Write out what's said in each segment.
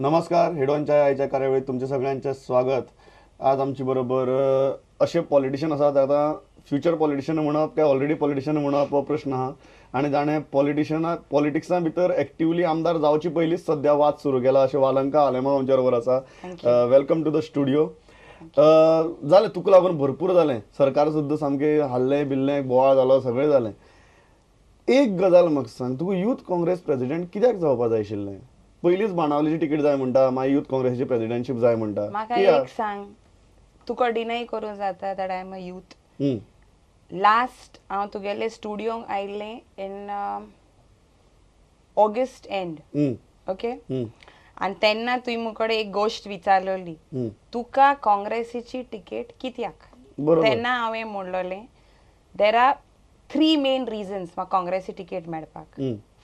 नमस्कार. हेडॉनच्या आयच्या कार्यावळीत तुमचे सगळ्यांचे स्वागत. आज आमची बरोबर असे पॉलिटिशियन आसात. आता फ्युचर पॉलिटिशियन म्हणप काय ऑलरेडी पॉलिटिशियन म्हणप हो प्रश्न आहा. आणि जाणे पॉलिटिक्सा भितर एक्टिवली आमदार जावची पयलींच सध्या वाद सुरू केला अशें वालंका आलेमा आमच्या बरोबर आसा. Welcome to the studio. जालें तुका लागून भरपूर जालें. सरकार सुद्दां सामकें हल्लें बिल्लें बोवाळ जालो सगळें जालें. एक गजाल म्हाका सांग, तुका युथ काँग्रेस प्रेसिडेंट कित्याक जावपा जाय आशिल्लें? पयलींच बाणावलेची तिकीट जाय म्हणटा, मागीर युथ काँग्रेसीची प्रेसिडेंटशीप जाय म्हणटा. म्हाका एक सांग, तुका डिनाय करूं जाता that I am a youth. Last हांव तुगेले स्टुडियोंक आयिल्लें इन ऑगस्ट एंड. ओके. आनी तेन्ना तुवें मुखार एक गोश्ट विचारलेली, तुका काँग्रेसीची तिकेट कित्याक? तेन्ना हांवें म्हणलेलें देर आर 3 मेन रिजन्स म्हाका काँग्रेसी तिकेट मेळपाक.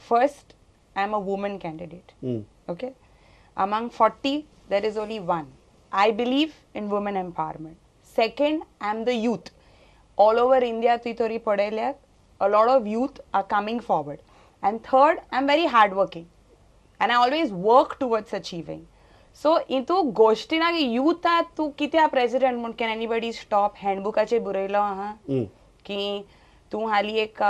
First, I am a woman candidate. Okay. Among 40, there is only one. I believe in women empowerment. Second, I am the youth. All over India, a lot of youth are coming forward. And third, I am very hardworking. And I always work towards achieving. So, into goshtina ki youth a tu kitya president mun can anybody stop handbook ache buraylo aha ki tu hali ek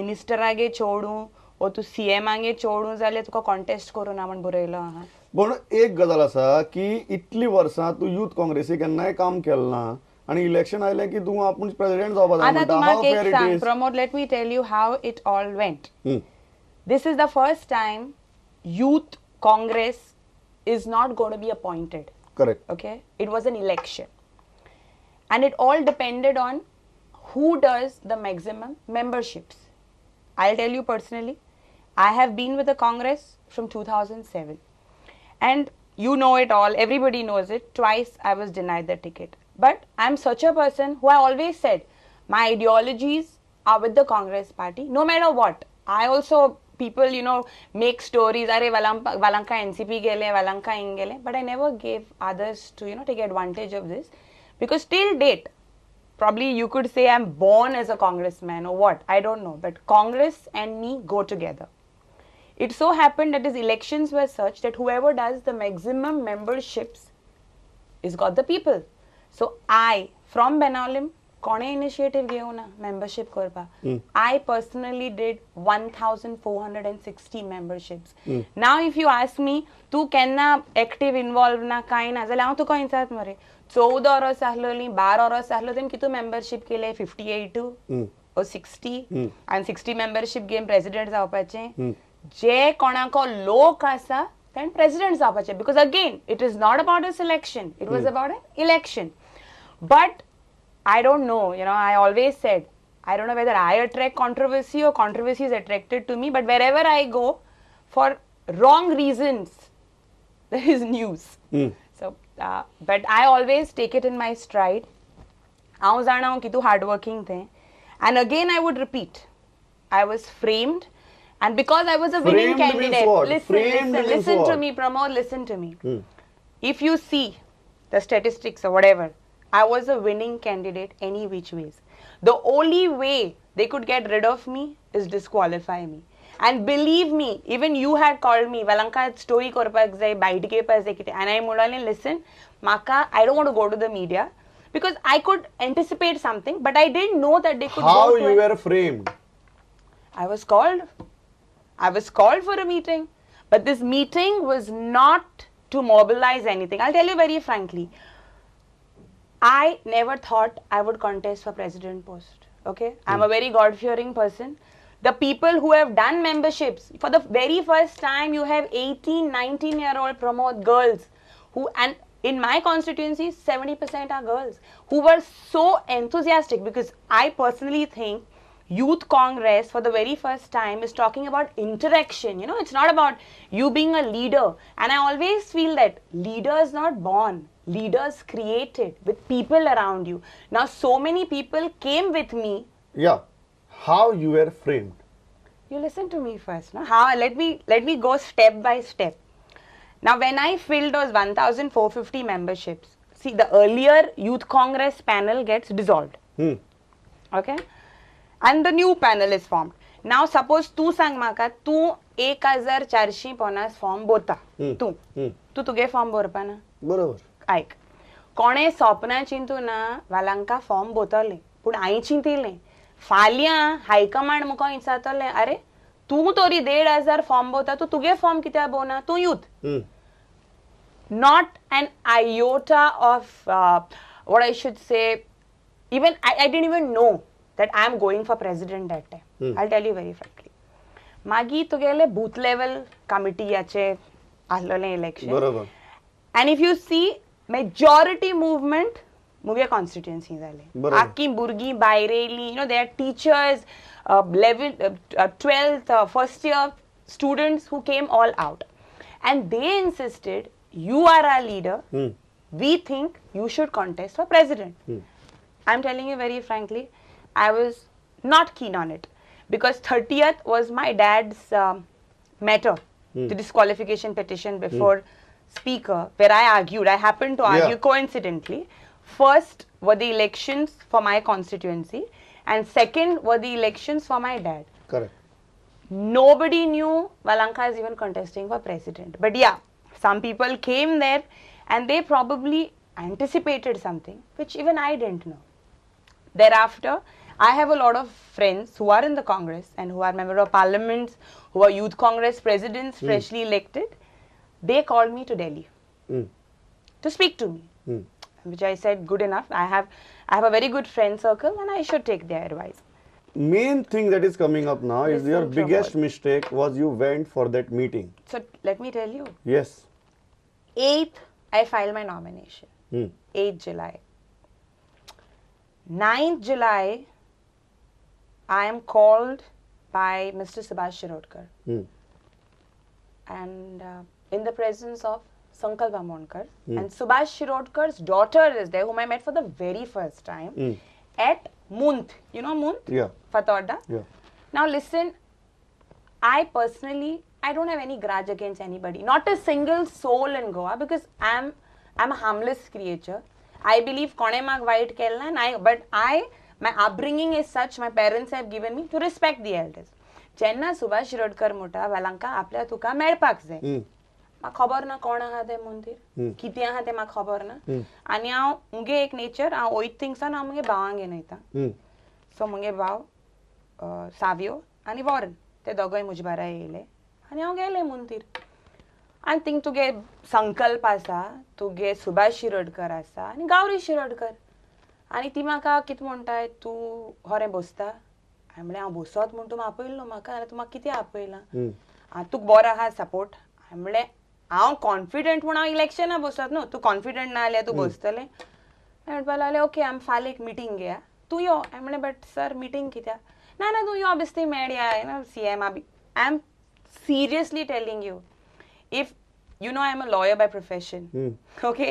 minister age chodu ओ तू CM आंगे चोडू जाल्यार तुका contest करून म्हण बरयलो आहा. पण एक गजाल आसा की इतली वर्सां तू युथ काँग्रेसी केन्नाय काम केलें ना आणि इलेक्शन आयलें की तू आपूण प्रेसिडेंट जावपा जाय म्हणटा. How fair it is? Pramod, let me tell you how it all went. This is the first time youth Congress is not going to be appointed. Correct. Okay. It was an election. And it all depended on who does the maximum memberships. I'll tell you personally, I have been with the Congress from 2007. And you know it all, everybody knows it. Twice I was denied the ticket. But I'm such a person who I always said, my ideologies are with the Congress party, no matter what. I also, people, make stories, Are Valanka NCP gele, Valanka ingele. But I never gave others to, take advantage of this. Because till date, probably you could say I'm born as a congressman or what, I don't know. But Congress and me go together. It so happened that his elections were such that whoever does the maximum memberships is got the people. So I, from Benalim, kone initiative घेऊ ना membership करपा. I personally did 1,460 memberships. Now if you ask me, तू केन्ना active involved ना काय ना जाल्यार हांव तुका विचारत मरे 14 वर्स आहलोली 12 वर्स आहलो तेन कितू membership केले 58 or 60 and 60 membership घेवन president जावपाचें. जे कोणाको लोक आसा then president जावपाचे, because again it is not about a selection, it was about an election. But I don't know, I always said, I don't know whether I attract controversy or controversy is attracted to me, but wherever I go, for wrong reasons, there is news. So, but I always take it in my stride. I was कि तू hardworking थे. And again I would repeat, I was framed. And because I was a winning candidate, listen to me, Pramod, listen to me. If you see the statistics or whatever, I was a winning candidate any which ways. The only way they could get rid of me is disqualify me. And believe me, even you had called me, Valanka story korpak jai, baiti ke paise kite. And I modalin, listen, Maka, I don't want to go to the media because I could anticipate something, but I didn't know that they could. How go to you were framed? I was called for a meeting, but this meeting was not to mobilize anything. I'll tell you very frankly, I never thought I would contest for president post. Okay, I'm a very God-fearing person. The people who have done memberships, for the very first time, you have 18, 19-year-old Pramod girls who, and in my constituency, 70% are girls who were so enthusiastic, because I personally think Youth Congress for the very first time is talking about interaction. It's not about you being a leader. And I always feel that leaders not born, leaders created with people around you. Now so many people came with me. Yeah. How you were framed? You listen to me first. No? How? Let me go step by step. Now when I filled those 1,450 memberships, see, the earlier Youth Congress panel gets dissolved. Okay? And the new panel is formed. Now suppose tu sang maka, tu 1450 form बोता तू तू तुगे form भरपाना बरोबर आयक कोणे सपना चिंतूना वालांका form बोतले पूण हांवें चिंतिल्लें फाल्यां हायकमांड मुको विचारतलें अरे तूं तरी 1,500 फॉर्म भोवता तूं तुगे फॉर्म कित्याक भोवना तूं youth not an iota of what I should say. Even I didn't even know that I am going for president that time. I'll tell you very frankly. Magi tugele booth level committee yache ahlole election. बरोबर And if you see majority movement, muge constituency zale. बरोबर. Aki burgi baireli, you know, they are teachers, level 12th, first year students who came all out, and they insisted. You are our leader. We think you should contest for president. I'm telling you very frankly, I was not keen on it because 30th was my dad's matter, the disqualification petition before speaker, where I argued. I happened to argue coincidentally. First were the elections for my constituency, and second were the elections for my dad. correct Nobody knew Valanka is even contesting for president. But yeah, some people came there and they probably anticipated something which even I didn't know. Thereafter, I have a lot of friends who are in the Congress and who are member of parliaments, who are youth Congress presidents, freshly elected. They called me to Delhi to speak to me, which I said good enough. I have a very good friend circle and I should take their advice. main thing that is coming up now is your Listen to biggest what? mistake was you went for that meeting. So let me tell you. Yes 8th, I filed my nomination. 8th July. 9th July, I am called by Mr. Subhash Shirodkar and in the presence of Sankalp Amonkar and Subhash Shirodkar's daughter is there, whom I met for the very first time at Munt. You know Munt? yeah Fatorda. yeah Now listen, I personally, I don't have any grudge against anybody. Not a single soul in Goa because I'm a harmless creature. I believe kone mag white kelna and my upbringing is such, my parents have given me to respect the elders. Jenna Subhash Shirodkar mota Valanka आपल्या तुका मेळपाक जाय. म्हाका खबर ना कोण आहा ते मंदिर किती आहा ते म्हाका खबर ना आनी हांव मुगे एक नेचर हांव वयत थिंगसान हांव मुगे भावांक घेवन वयता सो मुगे भाव सावियो आनी वॉरन ते दोगोय म्हजे बारा येयले आनी हांव गेलें मंदिर आनी थिंग तुगे संकल्प आसा तुगे सुभाष शिरोडकर आसा आनी गावरी शिरोडकर आनी ती म्हाका कितें म्हणटाय तूं खरें बसता हांवें म्हणलें हांव बसत म्हूण तुमी आपयलो म्हाका आनी तूं म्हाका कितें आपयलां तुका बरो आहा सपोर्ट हांवें म्हणलें हांव कॉन्फिडंट म्हूण हांव इलेक्शना बसत न्हू तूं कॉन्फिडंट ना जाल्यार तूं बसतलें हांवें म्हणपाक लागलें ओके आमी फाल्यां एक मिटींग घेया तूं यो हांवें म्हणलें बट सर मिटींग कित्याक ना ना तूं यो बेश्टी मेळया CM I am seriously telling you if you know I am a lawyer by profession, okay,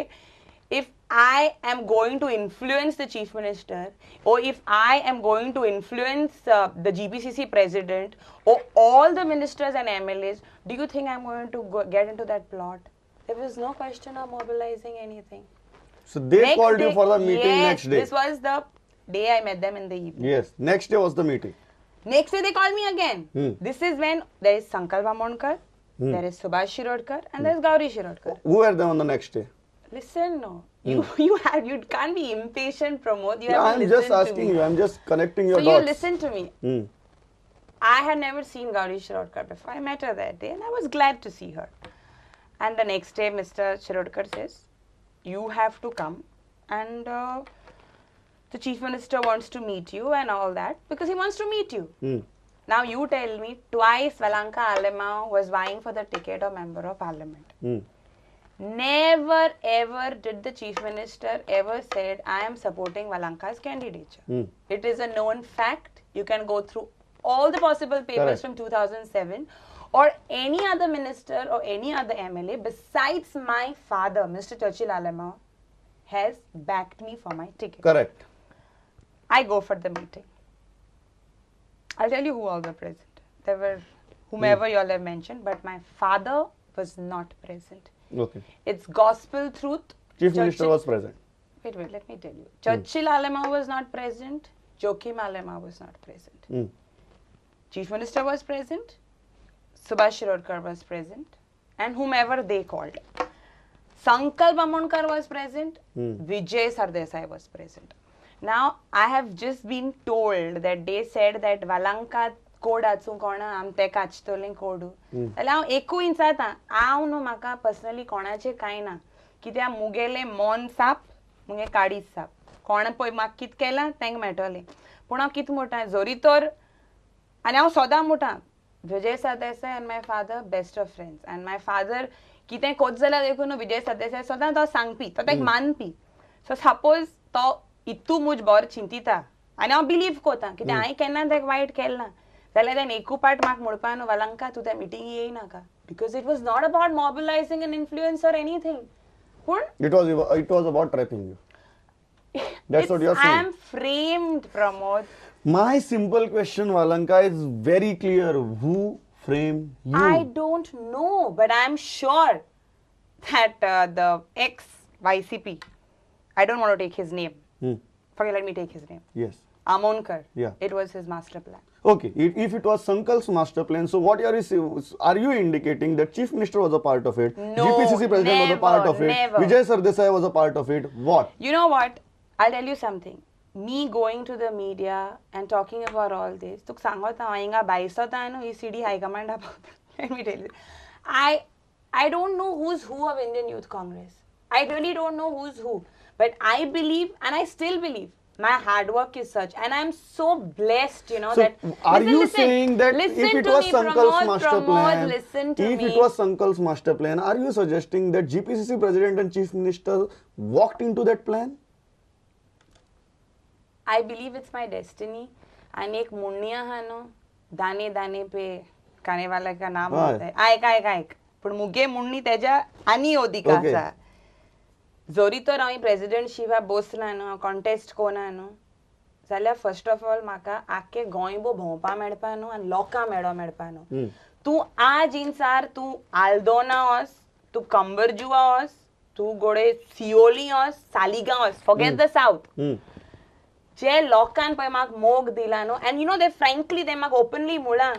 if I am going to influence the chief minister or if I am going to influence the GPCC president or all the ministers and MLAs, do you think I'm going to get into that plot? There was no question of mobilizing anything. So they Next called you day- for the meeting yes, next day. This was the day I met them in the evening. Yes, next day was the meeting. Next day they called me again. This is when there is Sankalp Amonkar, there is Subhash Shirodkar and there is Gauri Shirodkar. Who were there on the next day? Listen, no. You can't be impatient, Pramod. You Yeah, have to I'm listen just asking to me. you. I'm just connecting your So you dots. listen to me. I had never seen Gauri Shirodkar before. I met her that day and I was glad to see her. And the next day, Mr. Shirodkar says, you have to come and the chief minister wants to meet you and all that because he wants to meet you. Now you tell me, twice Valanka Alemao was vying for the ticket of member of parliament. Never ever did the chief minister ever said, I am supporting Valanka's candidature. It is a known fact. You can go through all the possible papers Correct. from 2007 or any other minister or any other MLA besides my father, Mr. Churchill Alemao, has backed me for my ticket. Correct. I go for the meeting. I'll tell you who all were present. There were whomever you all have mentioned, but my father was not present. Okay. It's gospel truth. Chief Minister Churchill- was present. Wait, let me tell you. Churchill Alemao was not present. Joachim Alemao was not present. Chief Minister was present. Subhash Shirorkar was present, and whomever they called. Sankalp Amonkar was present. Vijay Sardesai was present. Now, I have just been told that they said that Valanka code achu kona am te kachtoling code. એટલે હું એકુ ઇન્સાતા આવ નો માકા personally કોણાચે કાઈ ના કિત્યા મુગેલે મોન સાપ મુગે કાડી સાપ કોણ પોય માક કિત કેલા તેંગ મેટોલે પણ આ કિત મોટા જોરીતોર અને આ સોદા મોટા વિજય સરદેસાઈ and my father best of friends and my father कितें कोच जाल्यार देखून विजय सरदेसाई सदां तो सांगपी तो तेक मानपी सो सपोज तो इतू मुज बोर चिंतिता आनी हांव बिलीव कोता कित्याक हांवें केन्ना तेका वायट केलें ना जाल्यार तेणें एकू पाट म्हाका म्हणपा न्हू वालांका तूं त्या मिटिंगी येयनाका because it was not about mobilising an influence or anything पूण it was about trapping you. That's what you're saying. I am framed, Pramod. My simple question, Valanka, is very clear. Who framed you? I don't know, but I'm sure that the ex-YCP, I don't want to take his name. Okay, let me take his name. Yes. Amonkar. Yeah. It was his master plan. Okay, if it was Sankalp's master plan, so what are you indicating that Chief Minister was a part of it? No, GPCC President was a part never, of it? never. Vijay Sardesai was a part of it? What? You know what? I'll tell you something. Me going to the media and talking about all this, tuk sangota ainga baisota no ECD high command about. Let me tell you. I don't know who's who of Indian Youth Congress. I really don't know who's who. But I believe and I still believe my hard work is such and I'm so blessed, you know, So, that are you saying that listen if it to was me, Sankalp's Pramod, master Pramod, plan, listen to if me. it was Sankalp's master plan, are you suggesting that GPCC President and Chief Minister walked into that plan? I believe it's my destiny. आणि एक मुन्निया हा no दाने दाने पे काने वाला का नाम हाँ. होता है ऐक पण मुगे मुन्नी त्याच्या आणि होती का Okay. असा जोरी तर हांवें प्रेसिडेंटशिपा बसला न्हू कॉन्टेस्ट कोना न्हू जाल्यार फर्स्ट ऑफ ऑल म्हाका आख्खे गोंयभो भोंवपा मेळपा न्हू आनी लोकां मेळपा न्हू तूं आज इन्सार तूं आल्दोना वस तूं कंबरजुआ वस तूं गोडे सिओली वस सालिगांव वस फॉरगेट द साउथ जे लोकांन पळय म्हाका मोग दिला न्हू and you know they frankly ते म्हाका ओपनली म्हळां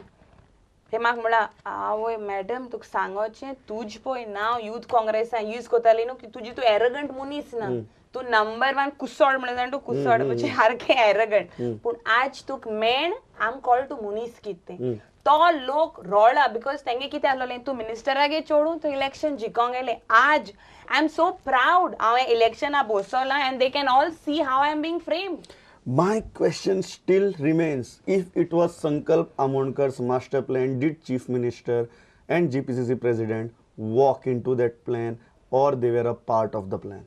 ते म्हाका म्हळां आवय मॅडम तुका सांगोचें तुज पळय नांव युथ काँग्रेसान यूज कोताली न्हू की तुजी तूं एरगंट मनीस ना तूं नंबर 1 कुसोड म्हणून जाण तूं कुसोड म्हणजे सारकें एरगंट पूण आज तुका मेण आम कॉल तूं मनीस कितें तो लोक रोळा बिकॉज तेंगे कितें आहलोलें तूं मिनिस्टरागे चोडूं तूं इलेक्शन जिखोंक गेलें आज आय एम सो प्राउड हांवें इलेक्शना बसोलां and they can all see how I am being framed My question still remains, if it was Sankalp Amonkar's master plan, did Chief Minister and GPCC President walk into that plan or they were a part of the plan?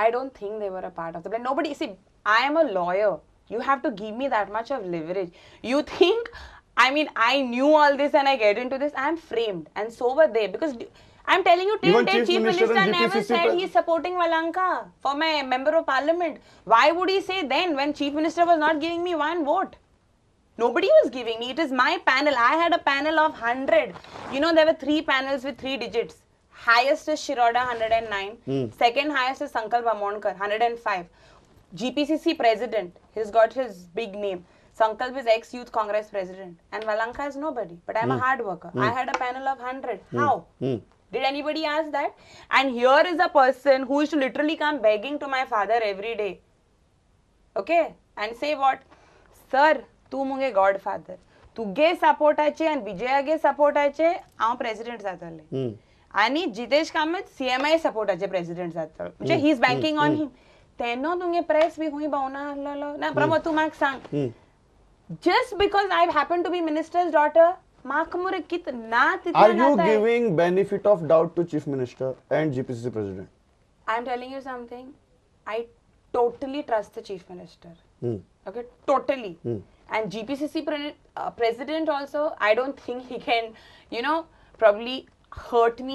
I don't think they were a part of the plan. Nobody, see, I am a lawyer. You have to give me that much of leverage. You think, I mean, I knew all this and I get into this, I am framed. And so were they. Because I'm telling you, till Even date, Chief Minister and never GPCC said he's supporting Valanka for my member of parliament. Why would he say then when Chief Minister was not giving me one vote? Nobody was giving me. It is my panel. I had a panel of 100. You know, there were 3 panels with 3 digits. Highest is Shiroda, 109. Second highest is Sankalp Amonkar, 105. GPCC president, he's got his big name. Sankalp is ex-Youth Congress president. And Valanka is nobody. But I'm a hard worker. I had a panel of 100. How? Did anybody ask that? And here is a person who used to literally come begging to my father every day. Okay? And say what? Sir, तू मुगे godfather. तुगे सपोर्टाचे आणि विजयागे सपोर्टाचे हांव president जातले. आणि Jitesh Kamat CMI सपोर्टाचे president जातलो. म्हणजे he is banking on him. तेन्ना तुगे प्रेस बी हुंय भोंवना आहलोलो. ना प्रमोद तू म्हाका सांग. Just because I happen to be minister's daughter, are you giving benefit of doubt to Chief Minister and GPCC President? I'm telling you something. I totally trust the Chief Minister. Okay, totally. And GPCC President also, I don't think he can, you know, probably hurt me